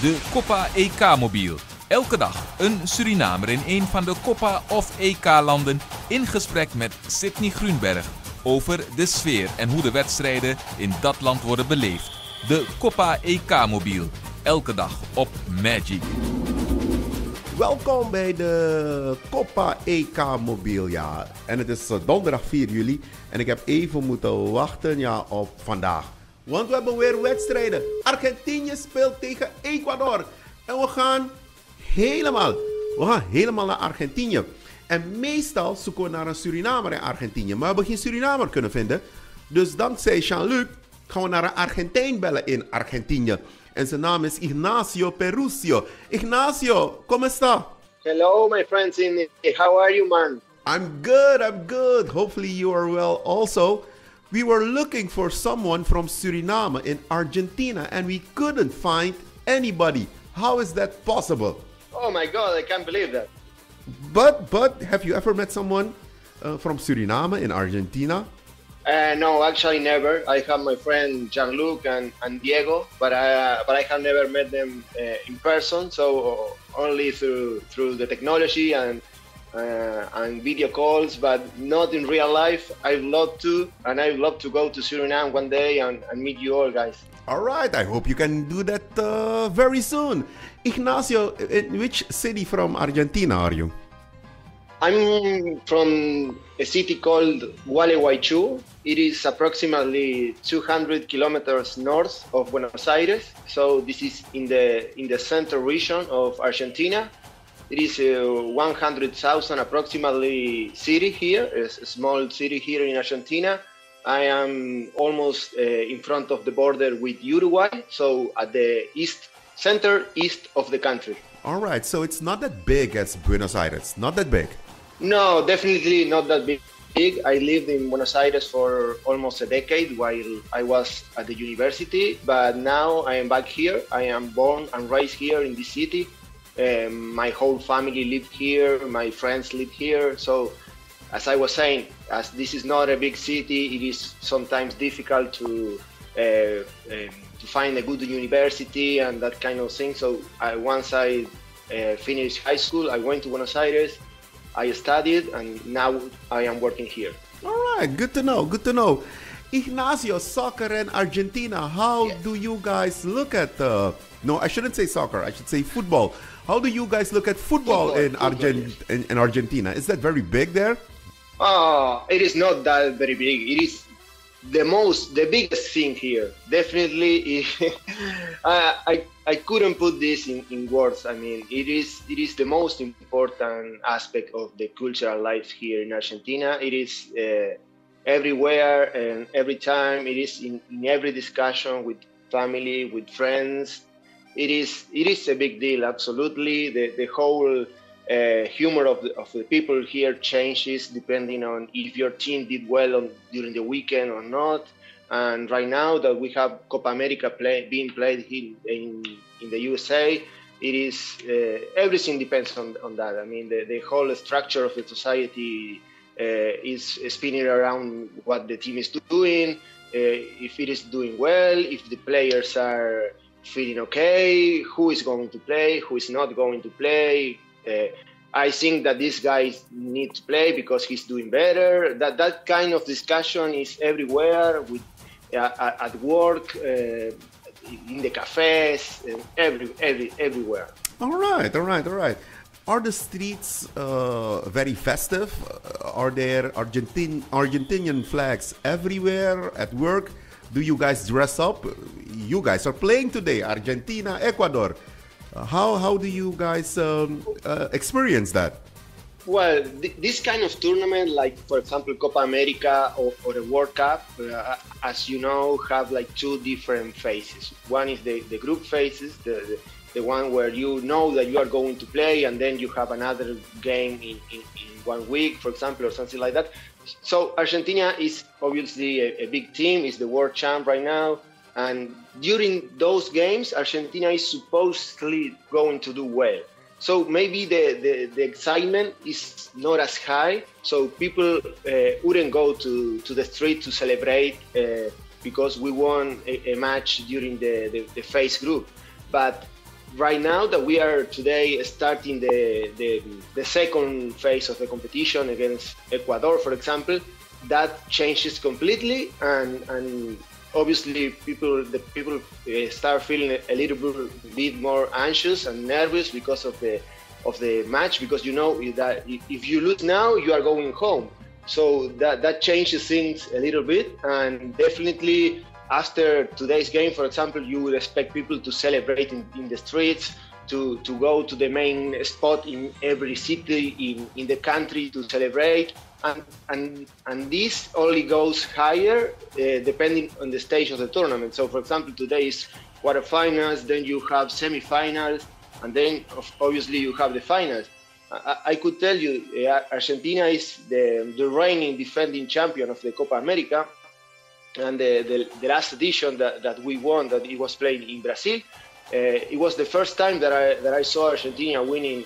De Copa EK Mobiel. Elke dag een Surinamer in een van de Copa of EK-landen in gesprek met Sydney Grunberg over de sfeer en hoe de wedstrijden in dat land worden beleefd. De Copa EK Mobiel. Elke dag op Magic. Welkom bij de Copa EK Mobiel, ja. En het is donderdag 4 juli en ik heb even moeten wachten op vandaag. Want we hebben weer wedstrijden. Argentinië speelt tegen Ecuador. En we gaan helemaal naar Argentinië. En meestal zoeken we naar een Surinamer in Argentinië. Maar we hebben geen Surinamer kunnen vinden. Dus dankzij Jean-Luc gaan we naar een Argentijn bellen in Argentinië. En zijn naam is Ignacio Perusio. Ignacio, ¿cómo está? Hello, my friends. How are you, man? I'm good. Hopefully you are well also. We were looking for someone from Suriname in Argentina and we couldn't find anybody. How is that possible? Oh my God, I can't believe that. But have you ever met someone from Suriname in Argentina? No, actually never. I have my friend Jean-Luc and Diego, but I have never met them in person. So only through the technology and video calls, but not in real life. I'd love to go to Suriname one day and meet you all, guys. All right, I hope you can do that very soon. Ignacio, in which city from Argentina are you? I'm from a city called Gualeguaychú. It is approximately 200 kilometers north of Buenos Aires. So this is in the central region of Argentina. It is 100,000 approximately city here, a small city here in Argentina. I am almost in front of the border with Uruguay, so at the center east of the country. All right, so it's not that big as Buenos Aires, not that big. No, definitely not that big. I lived in Buenos Aires for almost a decade while I was at the university, but now I am back here. I am born and raised here in this city. My whole family lived here, my friends live here. So, as I was saying, as this is not a big city, it is sometimes difficult to find a good university and that kind of thing. So, once I finished high school, I went to Buenos Aires. I studied and now I am working here. All right, good to know. Ignacio, soccer in Argentina, how do you guys look at no, I shouldn't say soccer, I should say football. How do you guys look at football in Argentina? Is that very big there? It is not that very big. It is the biggest thing here. Definitely, I couldn't put this in words. I mean, it is the most important aspect of the cultural life here in Argentina. It is everywhere and every time. It is in every discussion with family, with friends. It is a big deal. Absolutely, the whole humor of the people here changes depending on if your team did well during the weekend or not. And right now that we have Copa America being played here in the USA, it is everything depends on that. I mean, the whole structure of the society is spinning around what the team is doing, if it is doing well, if the players are feeling okay, who is going to play, who is not going to play. I think that this guy needs to play because he's doing better. That kind of discussion is everywhere, at work, in the cafes, everywhere. All right. Are the streets very festive? Are there Argentinian flags everywhere at work? Do you guys dress up? You guys are playing today, Argentina, Ecuador. How do you guys experience that? Well, this kind of tournament, like for example Copa America or the World Cup, as you know, have like two different phases. One is the group phases, the one where you know that you are going to play, and then you have another game in 1 week, for example, or something like that. So Argentina is obviously a big team, is the world champ right now. And during those games, Argentina is supposedly going to do well. So maybe the excitement is not as high. So people wouldn't go to the street to celebrate because we won a match during the phase group. But right now that we are today starting the second phase of the competition against Ecuador, for example, that changes completely, and obviously the people start feeling a little bit more anxious and nervous because of the match, because you know that if you lose now, you are going home. So that changes things a little bit, and definitely after today's game, for example, you would expect people to celebrate in the streets, to go to the main spot in every city in the country to celebrate, and this only goes higher depending on the stage of the tournament. So, for example, today is quarterfinals, then you have semifinals, and then obviously you have the finals. I could tell you, Argentina is the reigning defending champion of the Copa America, and the last edition that we won, that it was played in Brazil, it was the first time that I saw Argentina winning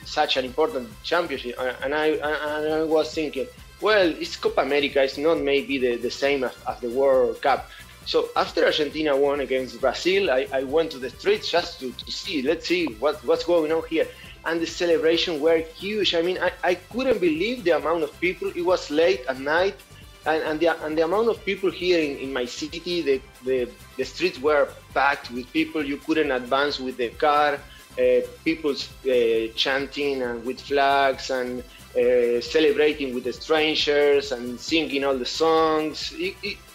such an important championship, and I was thinking, well, it's Copa America, it's not maybe the same as the World Cup. So after Argentina won against Brazil, I went to the streets just to see, let's see what's going on here. And the celebration were huge. I mean, I couldn't believe the amount of people. It was late at night, and the amount of people here in my city, the streets were packed with people. You couldn't advance with the car. People chanting and with flags and celebrating with the strangers and singing all the songs.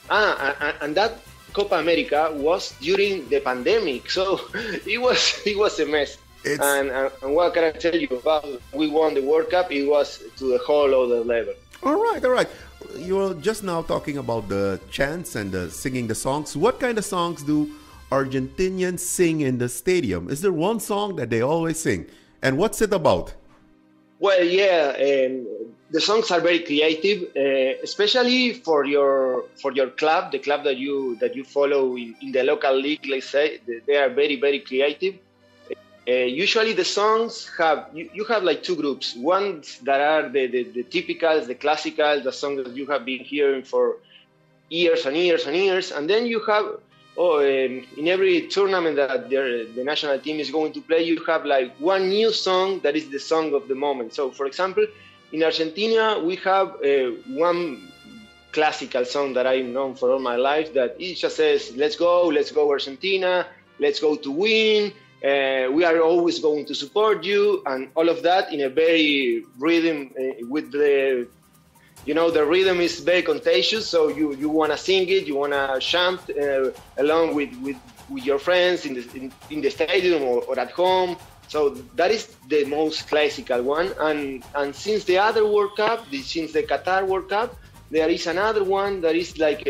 And that Copa America was during the pandemic, so it was a mess. And what can I tell you about? We won the World Cup. It was to a whole other level. All right. You were just now talking about the chants and singing the songs. What kind of songs do Argentinians sing in the stadium? Is there one song that they always sing? And what's it about? Well, yeah, the songs are very creative, especially for your club, the club that you follow in the local league. Let's say they are very, very creative. Usually the songs you have like two groups. Ones that are the typicals, the classicals, the songs that you have been hearing for years and years and years. And then you have, in every tournament that the national team is going to play, you have like one new song that is the song of the moment. So, for example, in Argentina, we have one classical song that I've known for all my life that it just says, let's go Argentina, let's go to win. We are always going to support you, and all of that in a very rhythm with the rhythm is very contagious. So you want to sing it, you want to chant along with your friends in the stadium or at home. So that is the most classical one. And since the other World Cup, since the Qatar World Cup, there is another one that is like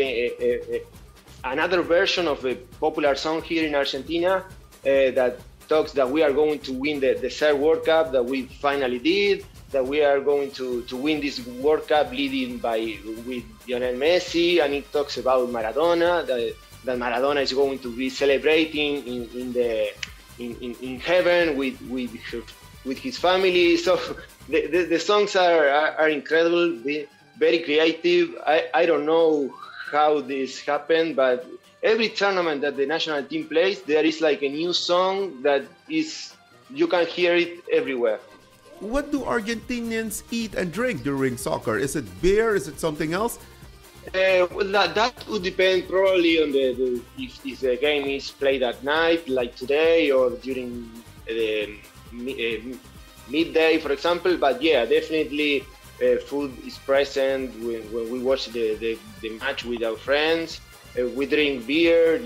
another version of a popular song here in Argentina. That talks that we are going to win the third World Cup, that we finally did, that we are going to win this World Cup leading with Lionel Messi, and it talks about Maradona, that Maradona is going to be celebrating in heaven with his family. So the songs are incredible, very creative. I don't know how this happened, but every tournament that the national team plays, there is like a new song that you can hear it everywhere. What do Argentinians eat and drink during soccer? Is it beer? Is it something else? Well, that would depend probably on if the game is played at night, like today, or during the midday, for example. But yeah, definitely food is present when we watch the match with our friends. We drink beer,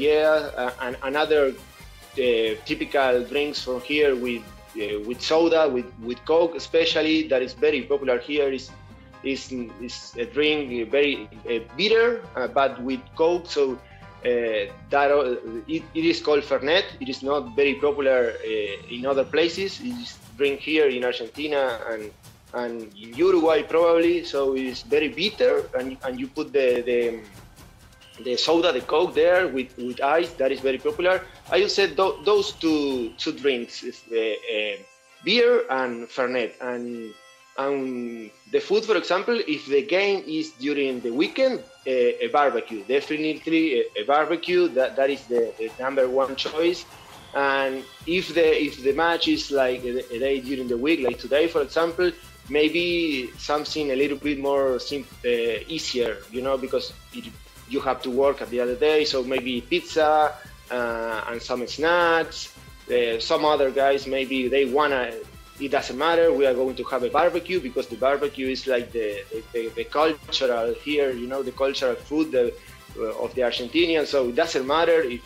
and another typical drinks from here with soda, with Coke, especially, that is very popular here. Is a drink very bitter, but with Coke. So it is called Fernet. It is not very popular in other places. It is drink here in Argentina and in Uruguay probably. So it is very bitter, and you put the soda, the Coke there with ice. That is very popular. I would say those two drinks, is beer and Fernet. And the food, for example, if the game is during the weekend, a barbecue. Definitely a barbecue. That is the number one choice. And if the match is like a day during the week, like today, for example, maybe something a little bit more easier, because you have to work at the other day. So maybe pizza and some snacks. Some other guys, maybe they wanna. It doesn't matter. We are going to have a barbecue because the barbecue is like the cultural here, the cultural food of the Argentinians. So it doesn't matter if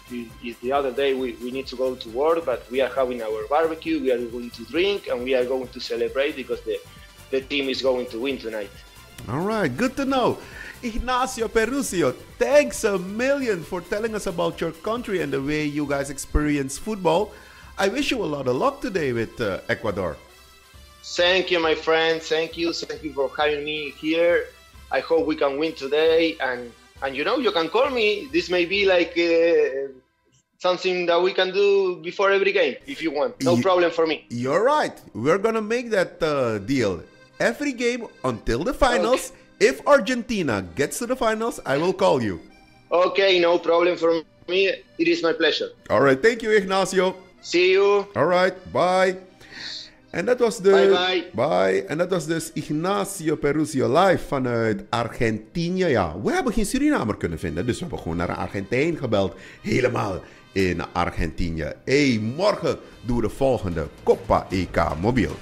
the other day we need to go to work, but we are having our barbecue. We are going to drink and we are going to celebrate because the team is going to win tonight. All right, good to know. Ignacio Peruzio, thanks a million for telling us about your country and the way you guys experience football. I wish you a lot of luck today with Ecuador. Thank you, my friend. Thank you for having me here. I hope we can win today. And you can call me. This may be like something that we can do before every game if you want. No problem for me. You're right. We're going to make that deal. Every game until the finals. Okay. If Argentina gets to the finals, I will call you. Okay, no problem for me. It is my pleasure. All right, thank you, Ignacio. See you. All right, bye. En dat was Bye. En dat was dus Ignacio Peruzio live vanuit Argentinië. Ja, we hebben geen Surinamer kunnen vinden, dus we hebben gewoon naar een Argentijn gebeld. Helemaal in Argentinië. Morgen doen we de volgende Copa EK Mobiel.